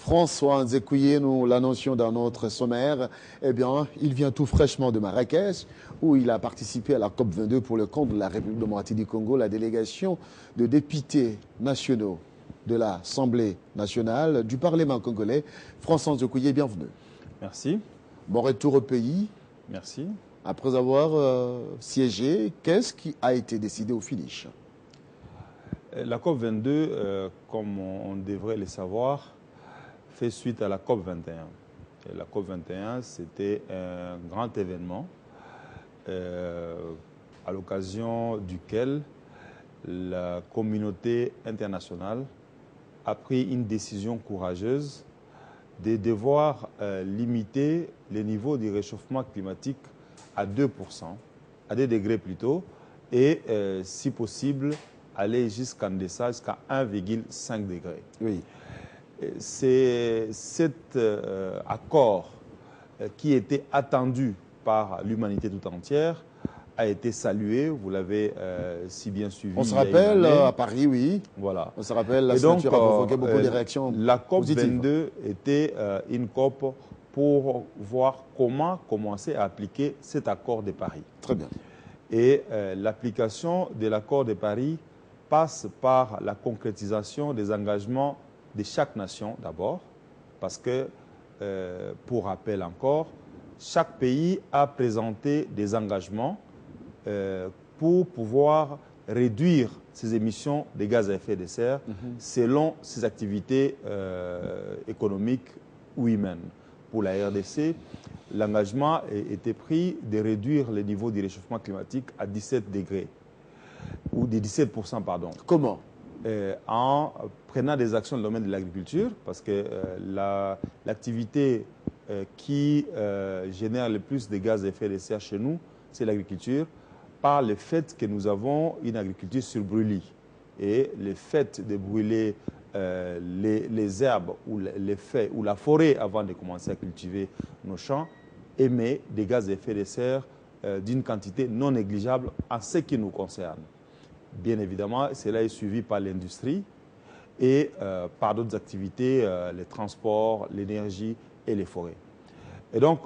François Nzekouye, nous l'annoncions dans notre sommaire, eh bien, il vient tout fraîchement de Marrakech, où il a participé à la COP22 pour le compte de la République démocratique du Congo, la délégation de députés nationaux de l'Assemblée nationale du Parlement congolais. François Nzekouye, bienvenue. Merci. Bon retour au pays. Merci. Après avoir siégé, qu'est-ce qui a été décidé au finish? La COP22, comme on devrait le savoir, fait suite à la COP21. Et la COP21, c'était un grand événement à l'occasion duquel la communauté internationale a pris une décision courageuse de devoir limiter les niveaux du réchauffement climatique à 2%, à 2 degrés plutôt, et si possible, aller jusqu'en deçà, jusqu'à 1,5 degré. Oui. C'est cet accord qui était attendu par l'humanité tout entière a été salué, vous l'avez si bien suivi. On se rappelle à Paris, oui. Voilà. On se rappelle, la signature a provoqué beaucoup de réactions. La positives. COP22 était une COP pour voir comment commencer à appliquer cet accord de Paris. Très bien. Et l'application de l'accord de Paris passe par la concrétisation des engagements de chaque nation d'abord, parce que, pour rappel encore, chaque pays a présenté des engagements pour pouvoir réduire ses émissions de gaz à effet de serre selon ses activités économiques ou humaines. Pour la RDC, l'engagement était pris de réduire le niveau du réchauffement climatique à 17 degrés, ou de 17%, pardon. Comment? En prenant des actions dans le domaine de l'agriculture, parce que l'activité qui génère le plus de gaz à effet de serre chez nous, c'est l'agriculture, par le fait que nous avons une agriculture sur brûlis. Et le fait de brûler les herbes ou les feuilles ou la forêt avant de commencer à cultiver nos champs émet des gaz à effet de serre d'une quantité non négligeable en ce qui nous concerne. Bien évidemment, cela est suivi par l'industrie et par d'autres activités, les transports, l'énergie et les forêts. Et donc,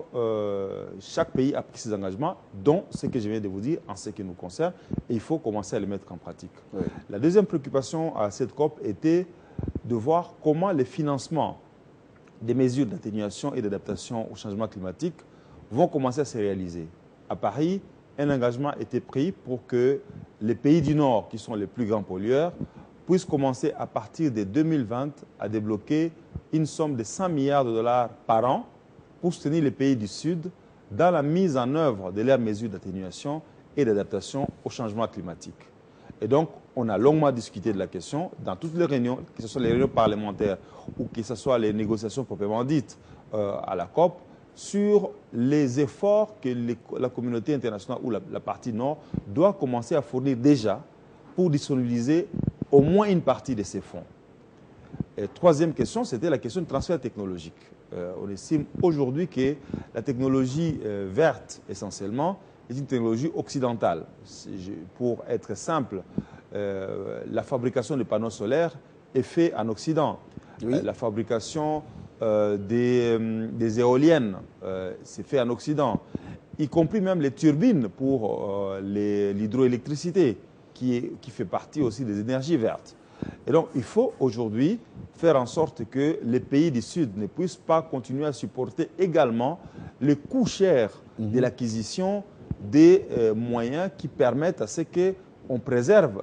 chaque pays a pris ses engagements, dont ce que je viens de vous dire en ce qui nous concerne, et il faut commencer à les mettre en pratique. Oui. La deuxième préoccupation à cette COP était de voir comment les financements des mesures d'atténuation et d'adaptation au changement climatique vont commencer à se réaliser. À Paris, un engagement était pris pour que les pays du Nord, qui sont les plus grands pollueurs, puissent commencer à partir de 2020 à débloquer une somme de 100 milliards de dollars par an pour soutenir les pays du Sud dans la mise en œuvre de leurs mesures d'atténuation et d'adaptation au changement climatique. Et donc, on a longuement discuté de la question dans toutes les réunions, que ce soit les réunions parlementaires ou que ce soit les négociations proprement dites à la COP, sur les efforts que la communauté internationale ou la partie Nord doit commencer à fournir déjà pour disponibiliser au moins une partie de ces fonds. Et troisième question, c'était la question du transfert technologique. On estime aujourd'hui que la technologie verte, essentiellement, est une technologie occidentale. Pour être simple, la fabrication des panneaux solaires est faite en Occident. Oui. La fabrication des éoliennes, c'est fait en Occident, y compris même les turbines pour l'hydroélectricité, qui fait partie aussi des énergies vertes. Et donc, il faut aujourd'hui faire en sorte que les pays du Sud ne puissent pas continuer à supporter également le coût cher de l'acquisition des moyens qui permettent à ce qu'on préserve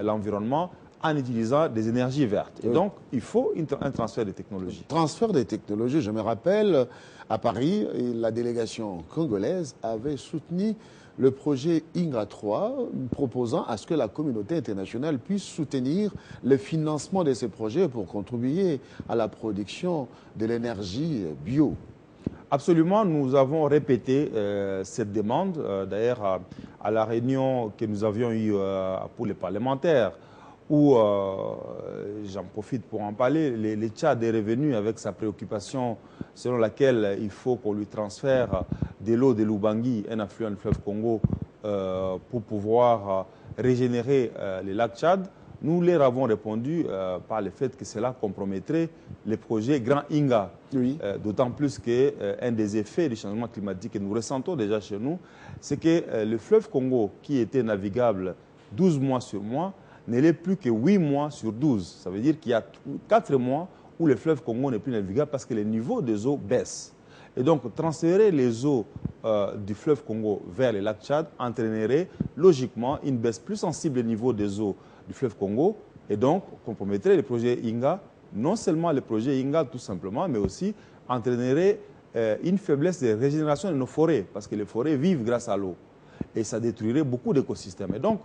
l'environnement en utilisant des énergies vertes. Et donc, il faut un transfert de technologies. Transfert de technologies, je me rappelle, à Paris, la délégation congolaise avait soutenu le projet INGRA 3, proposant à ce que la communauté internationale puisse soutenir le financement de ces projets pour contribuer à la production de l'énergie bio. Absolument, nous avons répété cette demande, d'ailleurs à la réunion que nous avions eue pour les parlementaires, où, j'en profite pour en parler, le Tchad est revenu avec sa préoccupation selon laquelle il faut qu'on lui transfère de l'eau de l'Ubangi, un affluent du fleuve Congo, pour pouvoir régénérer les lacs Tchad. nous leur avons répondu par le fait que cela compromettrait les projets Grand Inga. Oui. D'autant plus qu'un des effets du changement climatique que nous ressentons déjà chez nous, c'est que le fleuve Congo, qui était navigable 12 mois sur mois, ne l'est plus que 8 mois sur 12. Ça veut dire qu'il y a 4 mois où le fleuve Congo n'est plus navigable parce que le niveau des eaux baisse. Et donc, transférer les eaux du fleuve Congo vers le lac Tchad entraînerait logiquement une baisse plus sensible du niveau des eaux du fleuve Congo et donc compromettrait les projets Inga, non seulement les projets Inga tout simplement, mais aussi entraînerait une faiblesse de régénération de nos forêts parce que les forêts vivent grâce à l'eau et ça détruirait beaucoup d'écosystèmes. Et donc,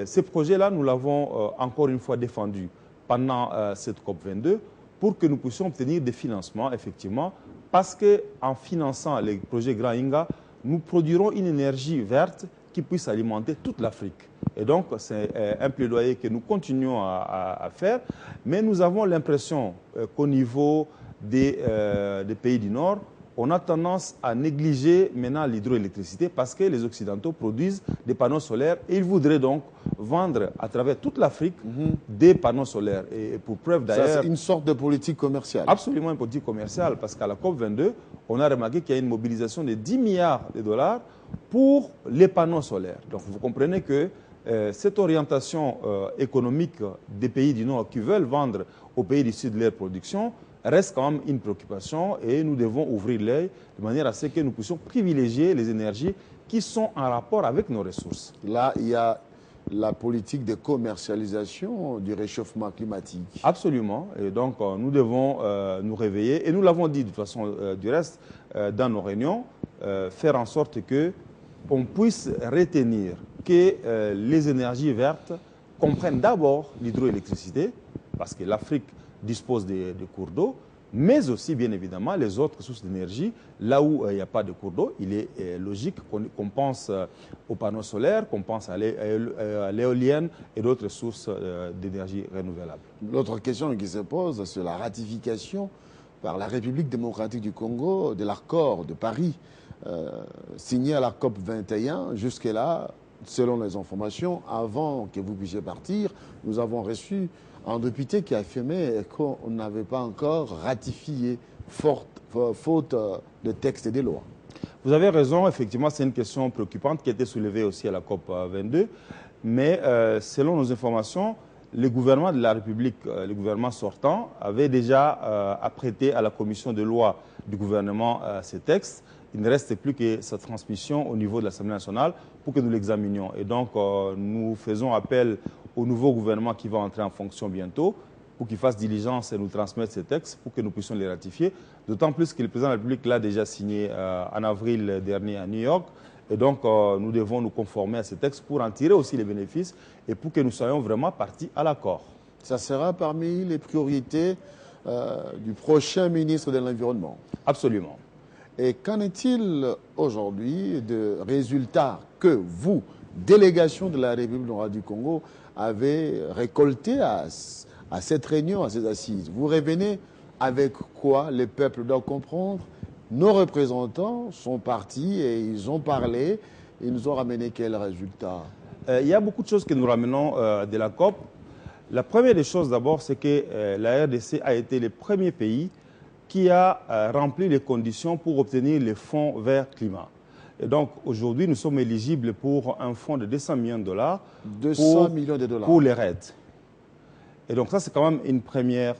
ces projets-là, nous l'avons encore une fois défendu pendant cette COP22 pour que nous puissions obtenir des financements, effectivement, parce qu'en finançant les projets Grand Inga, nous produirons une énergie verte qui puisse alimenter toute l'Afrique. Et donc, c'est un plaidoyer que nous continuons à faire, mais nous avons l'impression qu'au niveau des pays du Nord, on a tendance à négliger maintenant l'hydroélectricité parce que les Occidentaux produisent des panneaux solaires et ils voudraient donc vendre à travers toute l'Afrique des panneaux solaires. Et pour preuve d'ailleurs... C'est une sorte de politique commerciale. Absolument une politique commerciale parce qu'à la COP22, on a remarqué qu'il y a une mobilisation de 10 milliards de dollars pour les panneaux solaires. Donc vous comprenez que cette orientation économique des pays du Nord qui veulent vendre aux pays du Sud leur production reste quand même une préoccupation et nous devons ouvrir l'œil de manière à ce que nous puissions privilégier les énergies qui sont en rapport avec nos ressources. Là, il y a la politique de commercialisation du réchauffement climatique. Absolument. Et donc, nous devons nous réveiller. Et nous l'avons dit de toute façon, du reste, dans nos réunions, faire en sorte qu'on puisse retenir que les énergies vertes comprennent d'abord l'hydroélectricité, parce que l'Afrique dispose de cours d'eau, mais aussi, bien évidemment, les autres sources d'énergie. Là où il n'y a pas de cours d'eau, il est logique qu'on pense aux panneaux solaires, qu'on pense à l'éolienne et d'autres sources d'énergie renouvelable. L'autre question qui se pose, c'est la ratification par la République démocratique du Congo de l'accord de Paris, signé à la COP 21. Jusque-là, selon les informations, avant que vous puissiez partir, nous avons reçu un député qui affirmait qu'on n'avait pas encore ratifié, faute de textes et de lois. Vous avez raison, effectivement, c'est une question préoccupante qui a été soulevée aussi à la COP 22. Mais selon nos informations, le gouvernement de la République, le gouvernement sortant, avait déjà apprêté à la commission de loi du gouvernement ces textes. Il ne reste plus que sa transmission au niveau de l'Assemblée nationale pour que nous l'examinions. Et donc, nous faisons appel au nouveau gouvernement qui va entrer en fonction bientôt pour qu'il fasse diligence et nous transmettre ces textes pour que nous puissions les ratifier. D'autant plus que le président de la République l'a déjà signé en avril dernier à New York. Et donc, nous devons nous conformer à ces textes pour en tirer aussi les bénéfices et pour que nous soyons vraiment partis à l'accord. Ça sera parmi les priorités du prochain ministre de l'Environnement. Absolument. Et qu'en est-il aujourd'hui de résultats que vous, délégation de la République démocratique du Congo, avez récoltés à cette réunion, à ces assises? Vous revenez avec quoi? Les peuples doivent comprendre. Nos représentants sont partis et ils ont parlé. Ils nous ont ramené quels résultats? Il y a beaucoup de choses que nous ramenons de la COP. La première des choses d'abord, c'est que la RDC a été le premier pays qui a rempli les conditions pour obtenir les fonds vers climat. Et donc, aujourd'hui, nous sommes éligibles pour un fonds de 200 millions de dollars. 200 millions de dollars. Pour les RAID. Et donc, ça, c'est quand même une première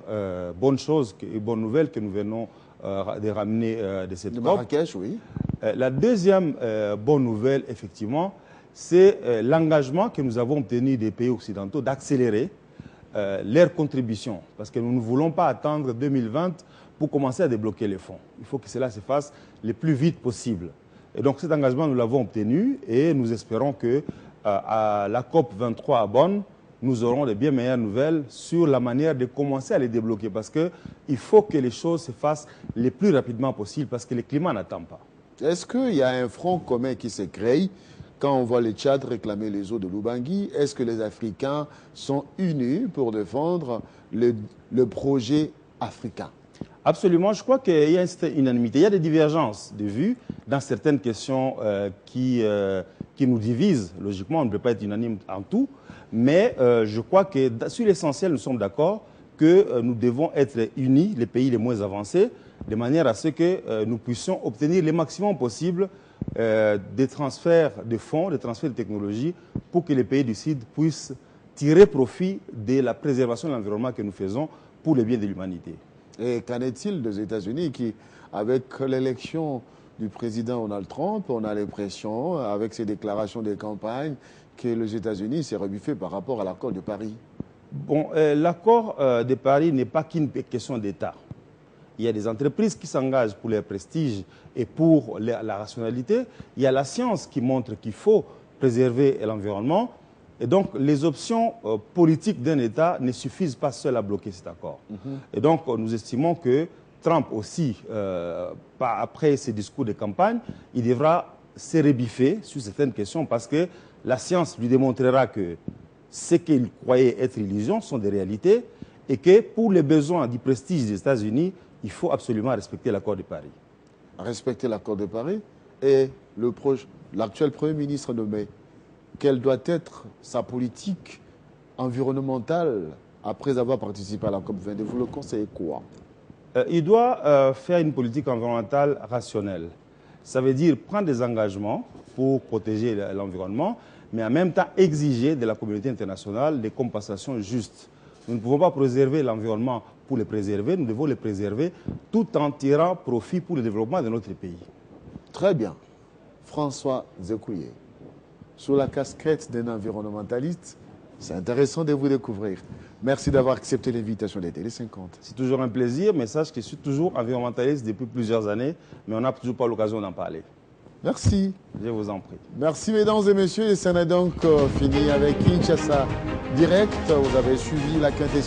bonne chose, une bonne nouvelle que nous venons de ramener de cette COP. Marrakech, oui. La deuxième bonne nouvelle, effectivement, c'est l'engagement que nous avons obtenu des pays occidentaux d'accélérer leur contribution. Parce que nous ne voulons pas attendre 2020 pour commencer à débloquer les fonds. Il faut que cela se fasse le plus vite possible. Et donc cet engagement, nous l'avons obtenu et nous espérons que à la COP 23 à Bonn, nous aurons de bien meilleures nouvelles sur la manière de commencer à les débloquer. Parce qu'il faut que les choses se fassent le plus rapidement possible parce que le climat n'attend pas. Est-ce qu'il y a un front commun qui se crée quand on voit les Tchad réclamer les eaux de l'Ubangui? Est-ce que les Africains sont unis pour défendre le projet africain? Absolument, je crois qu'il y a une unanimité. Il y a des divergences de vues dans certaines questions qui qui nous divisent. Logiquement, on ne peut pas être unanime en tout, mais je crois que sur l'essentiel, nous sommes d'accord que nous devons être unis, les pays les moins avancés, de manière à ce que nous puissions obtenir le maximum possible des transferts de fonds, des transferts de technologies, pour que les pays du Sud puissent tirer profit de la préservation de l'environnement que nous faisons pour le bien de l'humanité. Et qu'en est-il des États-Unis qui, avec l'élection du président Donald Trump, on a l'impression, avec ses déclarations de campagne, que les États-Unis s'est rebuffé par rapport à l'accord de Paris? Bon, l'accord de Paris n'est pas qu'une question d'État. Il y a des entreprises qui s'engagent pour leur prestige et pour la rationalité. Il y a la science qui montre qu'il faut préserver l'environnement. Et donc, les options politiques d'un État ne suffisent pas seules à bloquer cet accord. Et donc, nous estimons que Trump aussi, après ses discours de campagne, il devra se rebiffer sur certaines questions parce que la science lui démontrera que ce qu'il croyait être illusion sont des réalités et que pour les besoins du prestige des États-Unis, il faut absolument respecter l'accord de Paris. Respecter l'accord de Paris et l'actuel Premier ministre nommé, quelle doit être sa politique environnementale après avoir participé à la COP22? Vous le conseillez quoi? Il doit faire une politique environnementale rationnelle. Ça veut dire prendre des engagements pour protéger l'environnement, mais en même temps exiger de la communauté internationale des compensations justes. Nous ne pouvons pas préserver l'environnement pour le préserver, nous devons le préserver tout en tirant profit pour le développement de notre pays. Très bien. François Zekouye, sous la casquette d'un environnementaliste, c'est intéressant de vous découvrir. Merci d'avoir accepté l'invitation des Télé 50. C'est toujours un plaisir, mais sache que je suis toujours environnementaliste depuis plusieurs années, mais on n'a toujours pas l'occasion d'en parler. Merci. Je vous en prie. Merci mesdames et messieurs, et ça n'a donc fini avec Kinshasa Direct. Vous avez suivi la quintessence.